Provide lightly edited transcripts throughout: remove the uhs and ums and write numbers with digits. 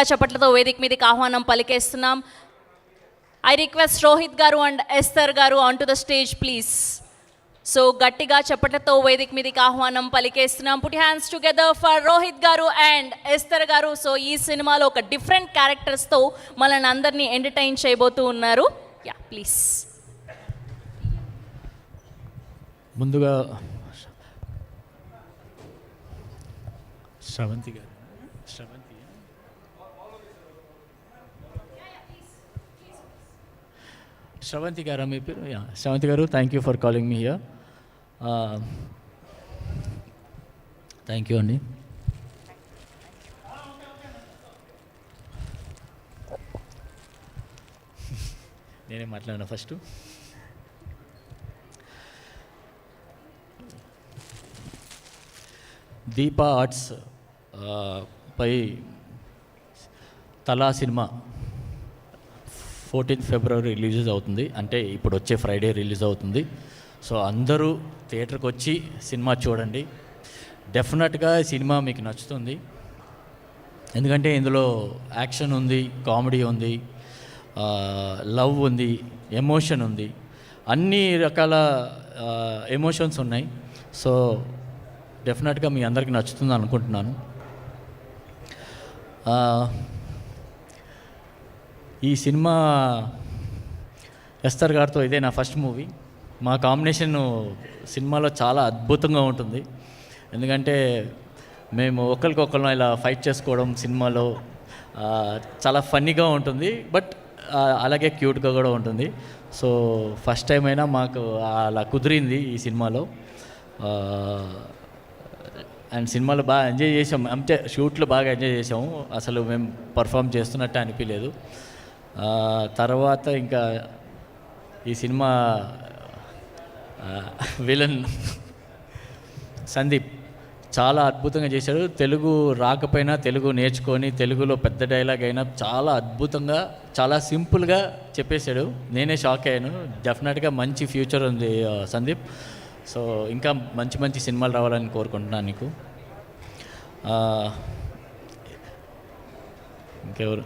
చప్పట్లతో వేదిక మీదకి ఆహ్వానం పలికేస్తున్నాం. I request Rohit garu and Esther garu on to the stage please. So గట్టిగా చప్పట్లతో వేదిక మీదకి ఆహ్వానం పలికేస్తున్నాం. Put hands together for Rohit garu and Esther గారు. సో ఈ సినిమాలో ఒక డిఫరెంట్ క్యారెక్టర్స్తో మనల్ని అందరినీ ఎంటర్టైన్ చేయబోతూ ఉన్నారు. Yeah please. ముందుగా శ్రవంతి గారు మీ పేరు? శ్రవంతి గారు, thank you for calling me here. Thank you అండి. నేనే మాట్లాడినా ఫస్ట్. దీపా ఆర్ట్స్ పై తలా సినిమా 14 ఫిబ్రవరి రిలీజ్ అవుతుంది. అంటే ఇప్పుడు వచ్చే ఫ్రైడే రిలీజ్ అవుతుంది. సో అందరూ థియేటర్కి వచ్చి సినిమా చూడండి. డెఫినెట్గా సినిమా మీకు నచ్చుతుంది. ఎందుకంటే ఇందులో యాక్షన్ ఉంది, కామెడీ ఉంది, లవ్ ఉంది, ఎమోషన్ ఉంది, అన్ని రకాల ఎమోషన్స్ ఉన్నాయి. సో డెఫినెట్గా మీ అందరికీ నచ్చుతుంది అనుకుంటున్నాను. ఈ సినిమా ఎస్తర్ గారితో ఇదే నా ఫస్ట్ మూవీ. మా కాంబినేషన్ సినిమాలో చాలా అద్భుతంగా ఉంటుంది. ఎందుకంటే మేము ఒకరికొకరు ఇలా ఫైట్ చేసుకోవడం సినిమాలో చాలా ఫన్నీగా ఉంటుంది, బట్ అలాగే క్యూట్గా కూడా ఉంటుంది. సో ఫస్ట్ టైం అయినా మాకు అలా కుదిరింది ఈ సినిమాలో. అండ్ సినిమాలో బాగా ఎంజాయ్ చేసాము. అంటే షూట్లో బాగా ఎంజాయ్ చేసాము. అసలు మేము పర్ఫామ్ చేస్తున్నట్టు అనిపించలేదు. తర్వాత ఇంకా ఈ సినిమా విలన్ సందీప్ చాలా అద్భుతంగా చేశాడు. తెలుగు రాకపోయినా తెలుగు నేర్చుకొని తెలుగులో పెద్ద డైలాగ్ అయినా చాలా అద్భుతంగా, చాలా సింపుల్గా చెప్పేశాడు. నేనే షాక్ అయ్యాను. డెఫినెట్గా మంచి ఫ్యూచర్ ఉంది సందీప్. సో ఇంకా మంచి మంచి సినిమాలు రావాలని కోరుకుంటున్నాను నీకు. ఇంకెవరు?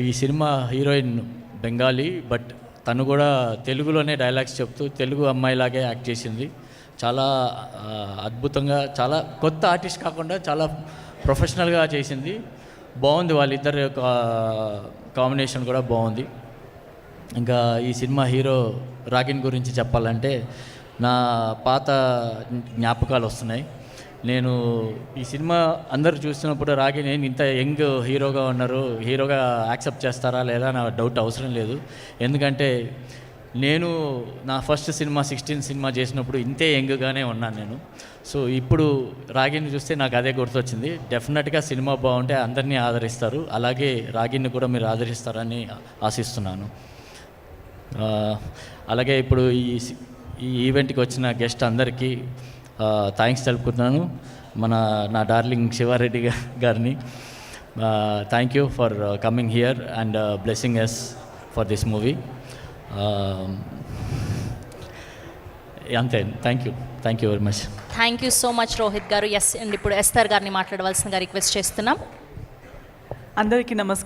ఈ సినిమా హీరోయిన్ బెంగాలీ, బట్ తను కూడా తెలుగులోనే డైలాగ్స్ చెప్తూ తెలుగు అమ్మాయిలాగే యాక్ట్ చేసింది. చాలా అద్భుతంగా, చాలా కొత్త ఆర్టిస్ట్ కాకుండా చాలా ప్రొఫెషనల్గా చేసింది. బాగుంది. వాళ్ళిద్దరు కాంబినేషన్ కూడా బాగుంది. ఇంకా ఈ సినిమా హీరో రాగిన్ గురించి చెప్పాలంటే నా పాత జ్ఞాపకాలు వస్తున్నాయి. నేను ఈ సినిమా అందరూ చూస్తున్నప్పుడు రాగిన్ ఇంత యంగ్ హీరోగా ఉన్నారు, హీరోగా యాక్సెప్ట్ చేస్తారా లేదా నా డౌట్ అవసరం లేదు. ఎందుకంటే నేను నా ఫస్ట్ సినిమా 16 సినిమా చేసినప్పుడు ఇంతే యంగ్గానే ఉన్నాను నేను. సో ఇప్పుడు రాగిన్ని చూస్తే నాకు అదే గుర్తొచ్చింది. డెఫినెట్గా సినిమా బాగుంటే అందరినీ ఆదరిస్తారు. అలాగే రాగిన్ని కూడా మీరు ఆదరిస్తారని ఆశిస్తున్నాను. అలాగే ఇప్పుడు ఈ ఈవెంట్కి వచ్చిన గెస్ట్ అందరికీ థ్యాంక్స్ తెలుపుతున్నాను. నా డార్లింగ్ శివారెడ్డి గారిని thank you for coming here and blessing us for this movie. అంతే. Thank you very much. Thank you so much Rohit garu. Yes and ఇప్పుడు ఎస్తర్ గారిని మాట్లాడవలసిందిగా రిక్వెస్ట్ చేస్తున్నాం. అందరికీ నమస్కారం.